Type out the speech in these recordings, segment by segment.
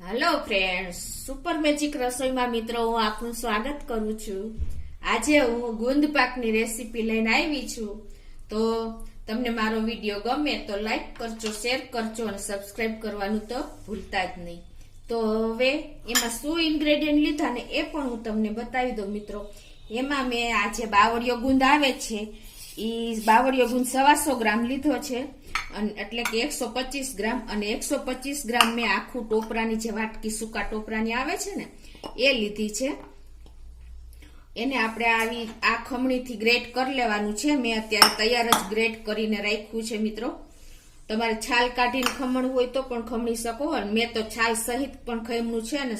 Hello friends, super magic રસોઈમાં મિત્રો હું આપનું સ્વાગત કરું છું। આજે હું ગુંદ પાકની રેસીપી લઈને આવી છું। તો તમને મારો વિડીયો ગમે તો લાઈક કરજો, શેર કરજો અને સબસ્ક્રાઇબ કરવાનું તો ભૂલતા જ નહીં। તો હવે એમાં શું ઇન્ગ્રેડિયન્ટ લીધા ને એ પણ હું તમને બતાવી દઉં મિત્રો। એમાં મેં આ જે બાવળિયો ગુંદ આવે છે એ બાવળિયો ગુંદ 125 ગ્રામ લીધો છે, એટલે કે 125 ગ્રામ, અને 125 ગ્રામ મેં આખું ટોપરાની જે વાટકી સૂકા ટોપરાની આવે છે ને એ લીધી છે। એને આપણે આ ખમણીથી ગ્રેટ કરી લેવાનું છે। મેં અત્યારે તૈયાર જ ગ્રેટ કરીને રાખ્યું છે મિત્રો। તમારે છાલ કાઢીને ખમણ હોય તો પણ ખમણી શકો, અને મેં તો છાલ સહિત પણ ખમણું છે અને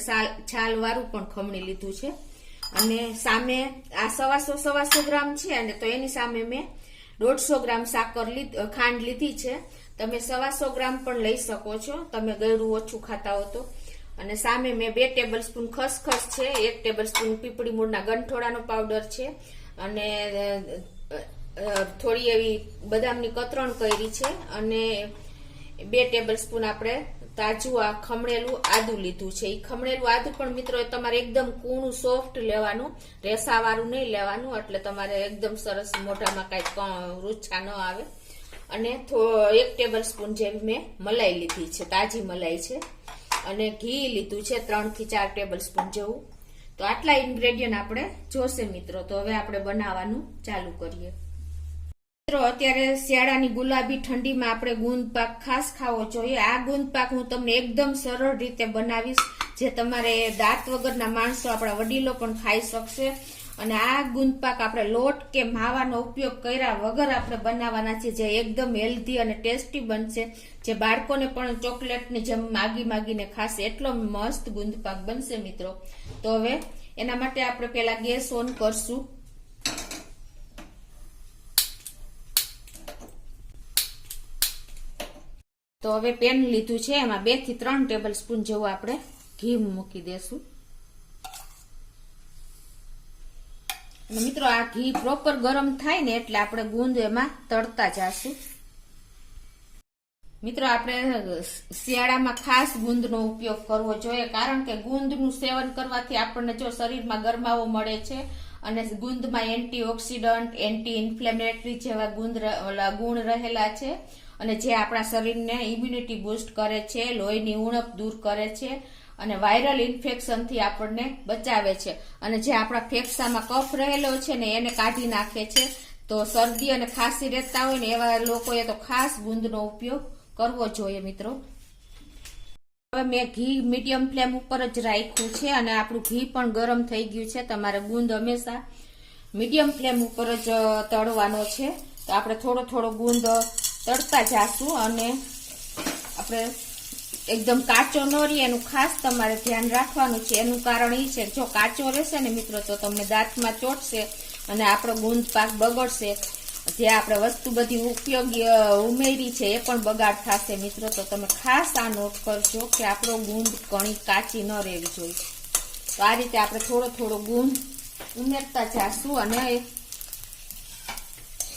છાલ વાળું પણ ખમણી લીધું છે। અને સામે આ 125 ગ્રામ છે, અને તો એની સામે મેં 150 ગ્રામ ખાંડ લીધી છે। તમે 125 ગ્રામ પણ લઈ શકો છો, તમે ગળ્યું ઓછું ખાતા હો તો। અને સામે મેં 2 ટેબલ સ્પૂન ખસખસ છે, 1 ટેબલ સ્પૂન પીપળી મૂળના ગંઠોડાનો પાવડર છે, અને થોડી એવી બદામની કતરણ કરી છે, અને 2 ટેબલ સ્પૂન આપણે તાજું આ ખમણેલું આદુ લીધું છે। એ ખમણેલું આદુ પણ મિત્રો તમારે એકદમ કૂણું સોફ્ટ લેવાનું, રેસાવાળું નહીં લેવાનું, એટલે તમારે એકદમ સરસ મોઢામાં કાંઈ રૂછા ન આવે। અને 1 ટેબલ સ્પૂન જેવી મેં મલાઈ લીધી છે, તાજી મલાઈ છે, અને ઘી લીધું છે 3 થી 4 ટેબલ સ્પૂન જેવું। તો આટલા ઇન્ગ્રેડિયન્ટ આપણે જોશે મિત્રો। તો હવે આપણે બનાવવાનું ચાલુ કરીએ। અત્યારે શિયાળાની ગુલાબી ઠંડીમાં આપણે ગુંદ પાક ખાસ ખાવો જોઈએ। આ ગુંદ પાક હું તમને એકદમ સરળ રીતે બનાવીશ, જે તમારે દાંત વગરના માણસો, આપણા વડીલો પણ ખાઈ શકશે। અને આ ગુંદ પાક આપણે લોટ કે માવાનો ઉપયોગ કર્યા વગર આપણે બનાવવાના છે, જે એકદમ હેલ્ધી અને ટેસ્ટી બનશે, જે બાળકોને પણ ચોકલેટની જેમ માગીને ખાશે, એટલો મસ્ત ગુંદ પાક બનશે મિત્રો। તો હવે એના માટે આપણે પેલા ગેસ ઓન કરશું। તો હવે પેન લીધું છે, એમાં 2 થી 3 ટેબલ સ્પૂન જેવું આપણે ઘી મૂકી દેશું। અને મિત્રો આ ઘી પ્રોપર ગરમ થાય ને એટલે આપણે ગુંદ એમાં તળતા જાશું। મિત્રો આપણે શિયાળામાં ખાસ ગુંદનો ઉપયોગ કરવો જોઈએ, કારણ કે ગુંદનું સેવન કરવાથી આપણને જો શરીરમાં ગરમાવો મળે છે, અને ગુંદમાં એન્ટીઓક્સિડન્ટ, એન્ટી ઇન્ફ્લેમેટરી જેવા ગુણ રહેલા છે, અને જે આપણા શરીરને ઇમ્યુનિટી બૂસ્ટ કરે છે, લોહીની ઉણપ દૂર કરે છે, અને વાયરલ ઇન્ફેક્શનથી આપણને બચાવે છે, અને જે આપણા ફેફસામાં કફ રહેલો છે ને એને કાઢી નાખે છે। તો શરદી અને ખાંસી રહેતા હોય ને એવા લોકોએ તો ખાસ ગુંદનો ઉપયોગ કરવો જોઈએ મિત્રો। હવે મેં ઘી મીડિયમ ફ્લેમ ઉપર જ રાખ્યું છે, અને આપણું ઘી પણ ગરમ થઈ ગયું છે। તમારે ગુંદ હંમેશા મીડિયમ ફ્લેમ ઉપર જ તળવાનો છે। તો આપણે થોડો ગુંદ તળતા જાશું, અને આપણે એકદમ કાચો ન રહે એનું ખાસ તમારે ધ્યાન રાખવાનું છે। એનું કારણ એ છે, જો કાચો રહેશે ને મિત્રો તો તમને દાંતમાં ચોટશે અને આપણો ગુંદ પાક બગડશે। જે આપણે વસ્તુ બધી ઉપયોગી ઉમેરી છે એ પણ બગાડ થશે મિત્રો। તો તમે ખાસ આ નોટ કરજો કે આપણો ગુંદ ઘણી કાચી ન રહેવી જોઈએ। તો આ રીતે આપણે થોડો ગુંદ ઉમેરતા જાશું અને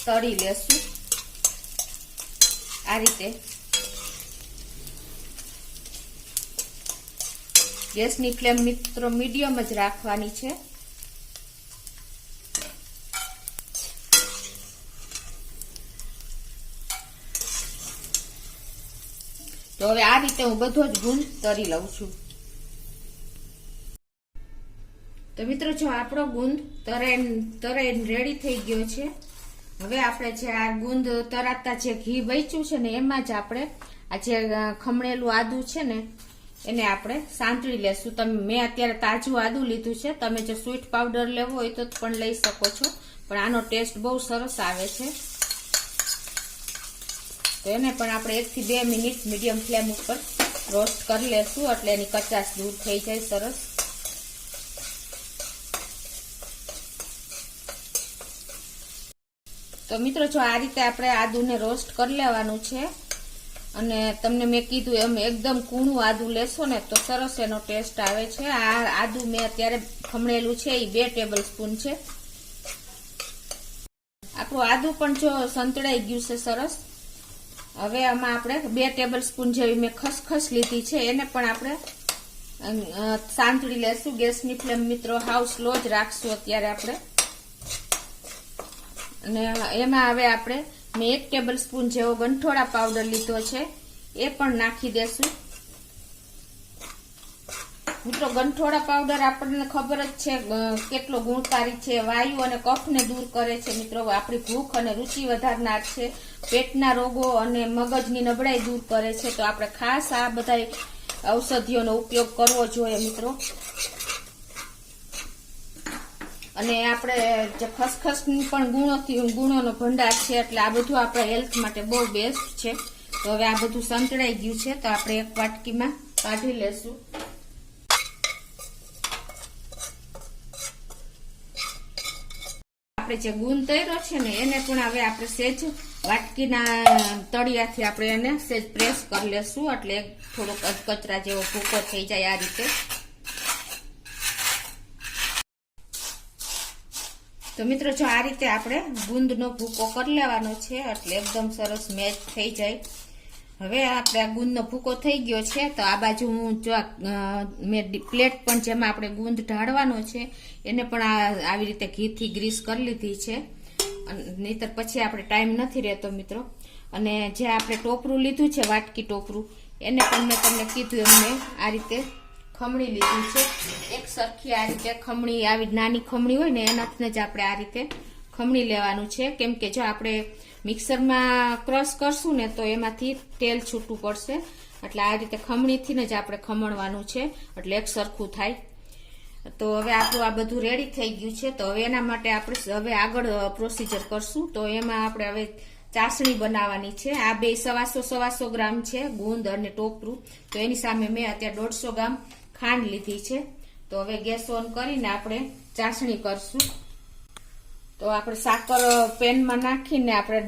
તળી લેશું આ રીતે। ગેસની ફ્લેમ મિત્રો મીડિયમ જ રાખવાની છે। તો હવે આ રીતે હું બધો જ ગુંદ તળી લઉં છું। તો મિત્રો જો આપણો ગુંદ તરાઈને રેડી થઈ ગયો છે। હવે આપણે જે આ ગુંદ તરાતા જે ઘી બચ્યું છે ને એમાં જ આપણે આ જે ખમણેલું આદુ છે ને એને આપણે સાંતળી લેશું। મેં અત્યારે તાજું આદુ લીધું છે, તમે જો સ્વીટ પાવડર લેવો હોય તો પણ લઈ શકો છો, પણ આનો ટેસ્ટ બહુ સરસ આવે છે। તો એને પણ આપણે 1 થી 2 મિનિટ મીડિયમ ફ્લેમ ઉપર રોસ્ટ કરી લેશું, એટલે એની કચાશ દૂર થઈ જાય સરસ। તો મિત્રો જો આ રીતે આપણે આદુને રોસ્ટ કરી લેવાનું છે, અને તમને મેં કીધું એમ એકદમ કૂણું આદુ લેશો ને તો સરસ એનો ટેસ્ટ આવે છે। આ આદુ મેં અત્યારે ખમણેલું છે એ 2 ટેબલ સ્પૂન છે। આપણું આદુ પણ જો સંતળાઈ ગયું છે સરસ। હવે આમાં આપણે 2 ટેબલ સ્પૂન જેવી મેં ખસખસ લીધી છે, એને પણ આપણે સાંતળી લેશું. ગેસની ફ્લેમ મિત્રો હાવ સ્લો જ રાખશું અત્યારે આપણે. અને એમાં હવે આપણે મેં 1 ટેબલ સ્પૂન જેવો ગંઠોડા પાવડર લીધો છે, એ પણ નાખી દેશું. મિત્રો ગંઠોડા પાવડર આપણને ખબર જ છે કેટલો ગુણકારી છે, વાયુ અને કફને દૂર કરે છે. મિત્રો આપણી ભૂખ અને રુચિ વધારનાર છે, પેટના રોગો અને મગજની નબળાઈ દૂર કરે છે. તો આપણે ખાસ આ બધા ઔષધિઓનો ઉપયોગ કરવો જોઈએ મિત્રો. અને આપણે જે ખસખસની પણ ગુણોનો ભંડાર છે, એટલે આ બધું આપણા હેલ્થ માટે બહુ બેસ્ટ છે. તો હવે આ બધું સંતળાઈ ગયું છે, તો આપણે એક વાટકીમાં કાઢી લેશું. આપણે જે ગુંદ તૈયાર છે ને એને પણ હવે આપણે સેજ વાટકીના તળિયાથી આપણે એને સેજ પ્રેસ કરી લેશું, એટલે થોડોક કચરા જેવો ભૂકો થઈ જાય આ રીતે. તો મિત્રો જો આ રીતે આપણે ગુંદનો ભૂકો કરી લેવાનો છે, એટલે એકદમ સરસ મેચ થઈ જાય. હવે આપણે આ ગુંદનો ભૂકો થઈ ગયો છે, તો આ બાજુ હું જો મેં પ્લેટ પણ જેમાં આપણે ગુંદ ઢાળવાનો છે એને પણ આવી રીતે ઘીથી ગ્રીસ કરી લીધી છે, નહીતર પછી આપણે ટાઈમ નથી રહેતો મિત્રો. અને જે આપણે ટોપરું લીધું છે, વાટકી ટોપરું, એને પણ મેં તમને કીધું એમને આ રીતે ખમણી લીધું છે. એક સરખી આ રીતે ખમણી, આવી નાની ખમણી હોય ને એનાથી જ આપણે આ રીતે ખમણી લેવાનું છે. કેમ કે જો આપણે મિક્સરમાં ક્રશ કરશું ને તો એમાંથી તેલ છૂટું પડશે, એટલે આ રીતે ખમણીથી જ આપણે ખમણવાનું છે, એટલે એક સરખું થાય. તો હવે આપણું આ બધું રેડી થઈ ગયું છે. તો હવે એના માટે આપણે હવે આગળ પ્રોસીજર કરશું. તો એમાં આપણે હવે ચાસણી બનાવવાની છે. આ બે 125 ગ્રામ છે ગુંદ અને ટોપરું, તો એની સામે મેં અત્યારે 150 ગ્રામ ખાંડ લીધી છે. તો હવે ગેસ ઓન કરીને આપણે ચાસણી કરશું. તો આપણે સાકર પેનમાં નાખીને આપણે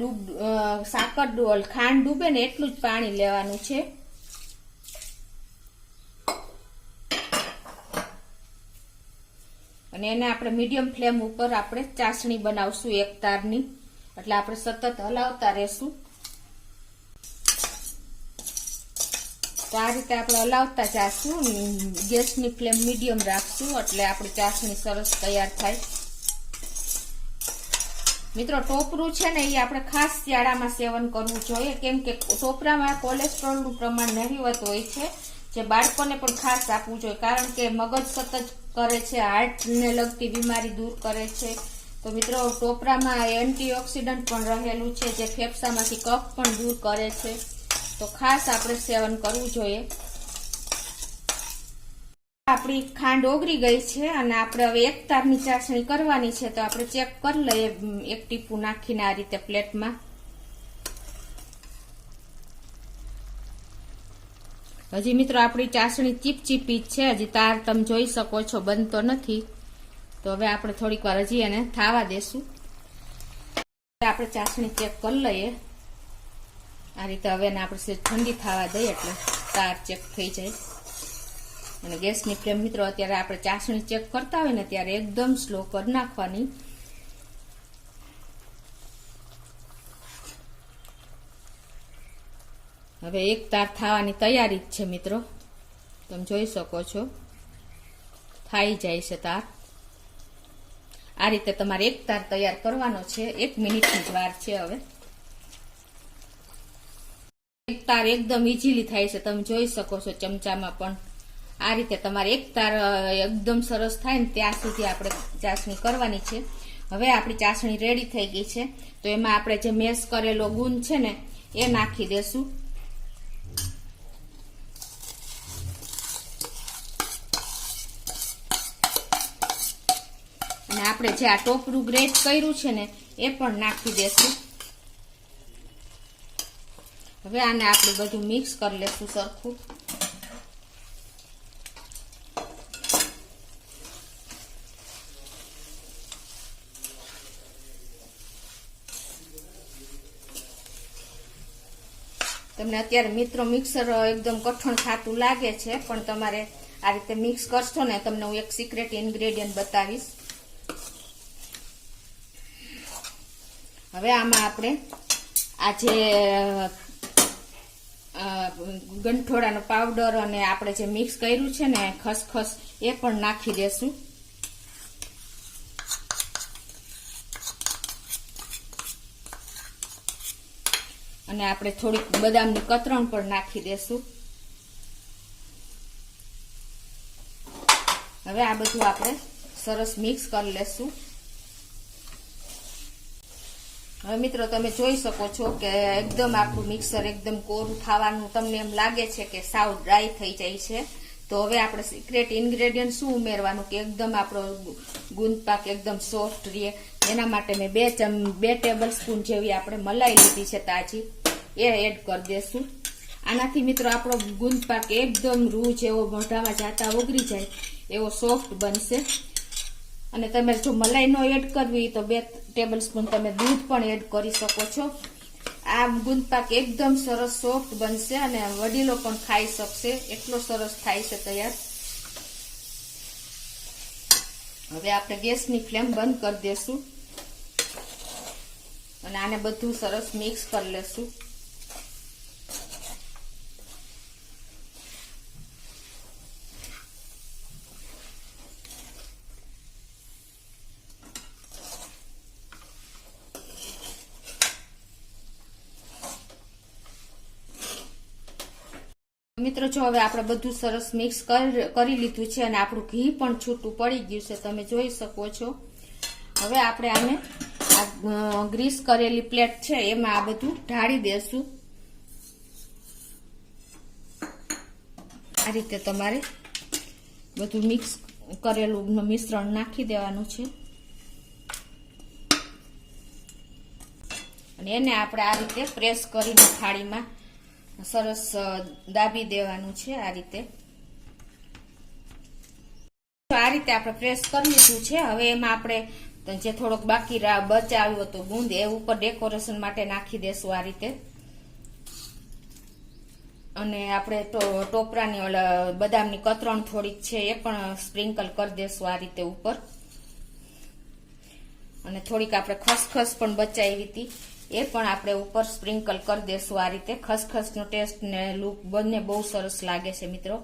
ખાંડ ડૂબે ને એટલું જ પાણી લેવાનું છે. અને એને આપણે મીડિયમ ફ્લેમ ઉપર આપણે ચાસણી બનાવશું એક તારની, એટલે આપણે સતત હલાવતા રહેશું. તો આ રીતે આપણે હલાવતા જાશું, ગેસની ફ્લેમ મીડિયમ રાખશું, એટલે આપણી ચાસણી સરસ તૈયાર થાય. મિત્રો ટોપરું છે ને એ આપણે ખાસ શિયાળામાં સેવન કરવું જોઈએ, કેમ કે ટોપરામાં કોલેસ્ટ્રોલનું પ્રમાણ નહિવત હોય છે, જે બાળકોને પણ ખાસ આપવું જોઈએ, કારણ કે મગજ સતત કરે છે, હાર્ટને લગતી બીમારી દૂર કરે છે. તો મિત્રો ટોપરામાં એન્ટીઓક્સિડન્ટ પણ રહેલું છે, જે ફેફસામાંથી કફ પણ દૂર કરે છે. તો ખાસ આપણે સેવન કરવું જોઈએ. આપણી ખાંડ ઓગળી ગઈ છે અને આપણે હવે એક તારની ચાસણી કરવાની છે. તો આપણે ચેક કરી લઈએ એક ટીપું નાખીને આ રીતે પ્લેટમાં. હજી મિત્રો આપણી ચાસણી ચીપચીપી જ છે, હજી તાર તમે જોઈ શકો છો બનતો નથી. તો હવે આપણે થોડીક વાર હજી એને થાવા દેશું. આપણે ચાસણી ચેક કરી લઈએ આ રીતે. હવે એને આપણે ઠંડી થવા દઈએ એટલે તાર ચેક થઈ જાય. અને ગેસની ફ્લેમ મિત્રો અત્યારે આપણે ચાસણી ચેક કરતા હોય ને ત્યારે એકદમ સ્લો કરી નાખવાની. હવે એક તાર થવાની તૈયારી જ છે મિત્રો, તમે જોઈ શકો છો થઈ જાય છે તાર. આ રીતે તમારે એક તાર તૈયાર કરવાનો છે, 1 મિનિટની જ વાર છે. હવે એક તાર એકદમ ઈઝીલી થાય છે, તમે જોઈ શકો છો ચમચામાં પણ. આ રીતે તમારે એક તાર એકદમ સરસ થાય ને ત્યાં સુધી આપણે ચાસણી કરવાની છે. હવે આપણી ચાસણી રેડી થઈ ગઈ છે. તો એમાં આપણે જે મેશ કરેલો ગુંદ છે ને એ નાખી દેશું. અને આપણે જે આ ટોપરું ગ્રેટ કર્યું છે ને એ પણ નાખી દેશું. હવે આને આપણે બધું મિક્સ કરી લેશું સરખું. તમને અત્યારે મિત્રો મિક્સર એકદમ કઠણ ખાતું લાગે છે, પણ તમારે આ રીતે મિક્સ કરશો ને તમને હું એક સિક્રેટ ઇન્ગ્રેડિયન્ટ બતાવીશ. હવે આમાં આપણે આ જે ગંઠોડાનો પાવડર અને આપણે જે મિક્સ કર્યું છે ને ખસખસ એ પણ નાખી દેશું. અને આપણે થોડીક બદામની કતરણ પણ નાખી દેશું. હવે આ બધું આપણે સરસ મિક્સ કરી લેશું. હવે મિત્રો તમે જોઈ શકો છો કે એકદમ આપણું મિક્સર એકદમ કોરું થવાનું તમને એમ લાગે છે કે સાવ ડ્રાય થઈ જાય છે. તો હવે આપણે સિક્રેટ ઇન્ગ્રેડિયન્ટ શું ઉમેરવાનું કે એકદમ આપણો ગુંદ પાક એકદમ સોફ્ટ રહે એના માટે મેં 2 ટેબલ સ્પૂન જેવી આપણે મલાઈ લીધી છે તાજી, એ એડ કરી દેશું. આનાથી મિત્રો આપણો ગુંદ પાક એકદમ રૂ જેવો મોઢામાં જાતા ઓગળી જાય એવો સોફ્ટ બનશે. અને તમે જો મલાઈ નો એડ કરવી તો 2 ટેબલ સ્પૂન તમે દૂધ પણ એડ કરી શકો છો. આ ગુંદ પાક એકદમ સરસ સોફ્ટ બનશે અને વડીલો પણ ખાઈ શકશે, એટલો સરસ થાય છે તૈયાર. હવે આપણે ગેસની ફ્લેમ બંધ કરી દેશું અને આને બધું સરસ મિક્સ કરી લેશું. મિત્રો જો હવે આપણે બધું સરસ મિક્સ કરી લીધું છે અને આપણું ઘી પણ છૂટું પડી ગયું છે, તમે જોઈ શકો છો. હવે આપણે આને આ ગ્રીસ કરેલી પ્લેટ છે એમાં આ બધું ઢાળી દેશું. આ રીતે તમારે બધું મિક્સ કરેલું મિશ્રણ નાખી દેવાનું છે અને એને આપણે આ રીતે પ્રેસ કરીને થાળીમાં સરસ દાબી દેવાનું છે. આ રીતે આપણે પ્રેસ કરી લીધું છે. હવે એમાં આપણે જે થોડોક બાકી બચાવ્યો હતો ગુંદ એ ઉપર ડેકોરેશન માટે નાખી દેશું આ રીતે. અને આપણે ટોપરાની બદામની કતરણ થોડીક છે એ પણ સ્પ્રિંકલ કરી દેશું આ રીતે ઉપર. અને થોડીક આપણે ખસખસ પણ બચાવી હતી એ પણ આપણે ઉપર સ્પ્રિંકલ કરી દેશું આ રીતે. ખસખસનો ટેસ્ટ ને લુક બંને બહુ સરસ લાગે છે મિત્રો.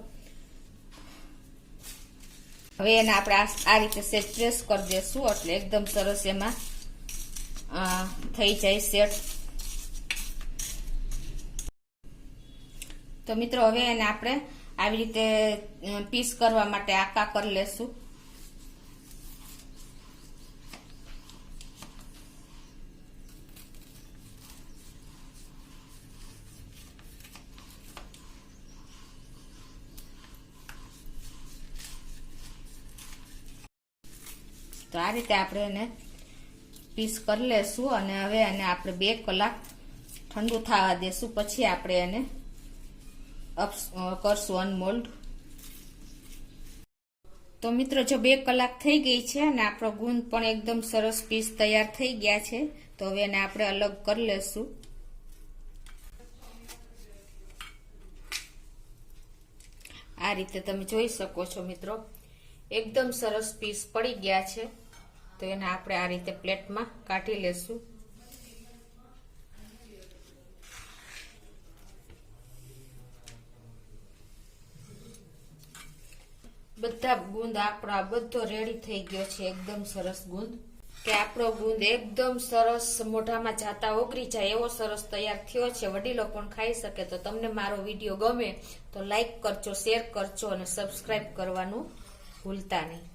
હવે એને આપણે આ રીતે સેટ પ્રેસ કરી દેશું એટલે એકદમ સરસ એમાં થઈ જાય સેટ. તો મિત્રો હવે એને આપણે આવી રીતે પીસ કરવા માટે આકા કરી લેશું. તો આ રીતે આપણે એને પીસ કરી લેશું અને હવે એને આપણે 2 કલાક ઠંડુ થવા દેશું. પછી આપણે એને કરશું અનમોલ્ડ. તો મિત્રો જો 2 કલાક થઈ ગઈ છે અને આપણો ગુંદ પણ એકદમ સરસ પીસ તૈયાર થઈ ગયા છે. તો હવે એને આપણે અલગ કરી લેશું. આ રીતે તમે જોઈ શકો છો મિત્રો એકદમ સરસ પીસ પડી ગયા છે. તો એને આપણે આ રીતે પ્લેટમાં કાઢી લેશું. બધા ગુંદ આપણો આ બધો રેડી થઈ ગયો છે. એકદમ સરસ ગુંદ કે આપણો ગુંદ એકદમ સરસ મોઢામાં જાતા ઓગળી જાય એવો સરસ તૈયાર થયો છે. વડીલો પણ ખાઈ શકે. તો તમને મારો વિડીયો ગમે તો લાઈક કરજો, શેર કરજો અને સબસ્ક્રાઈબ કરવાનું ભૂલતા નહીં.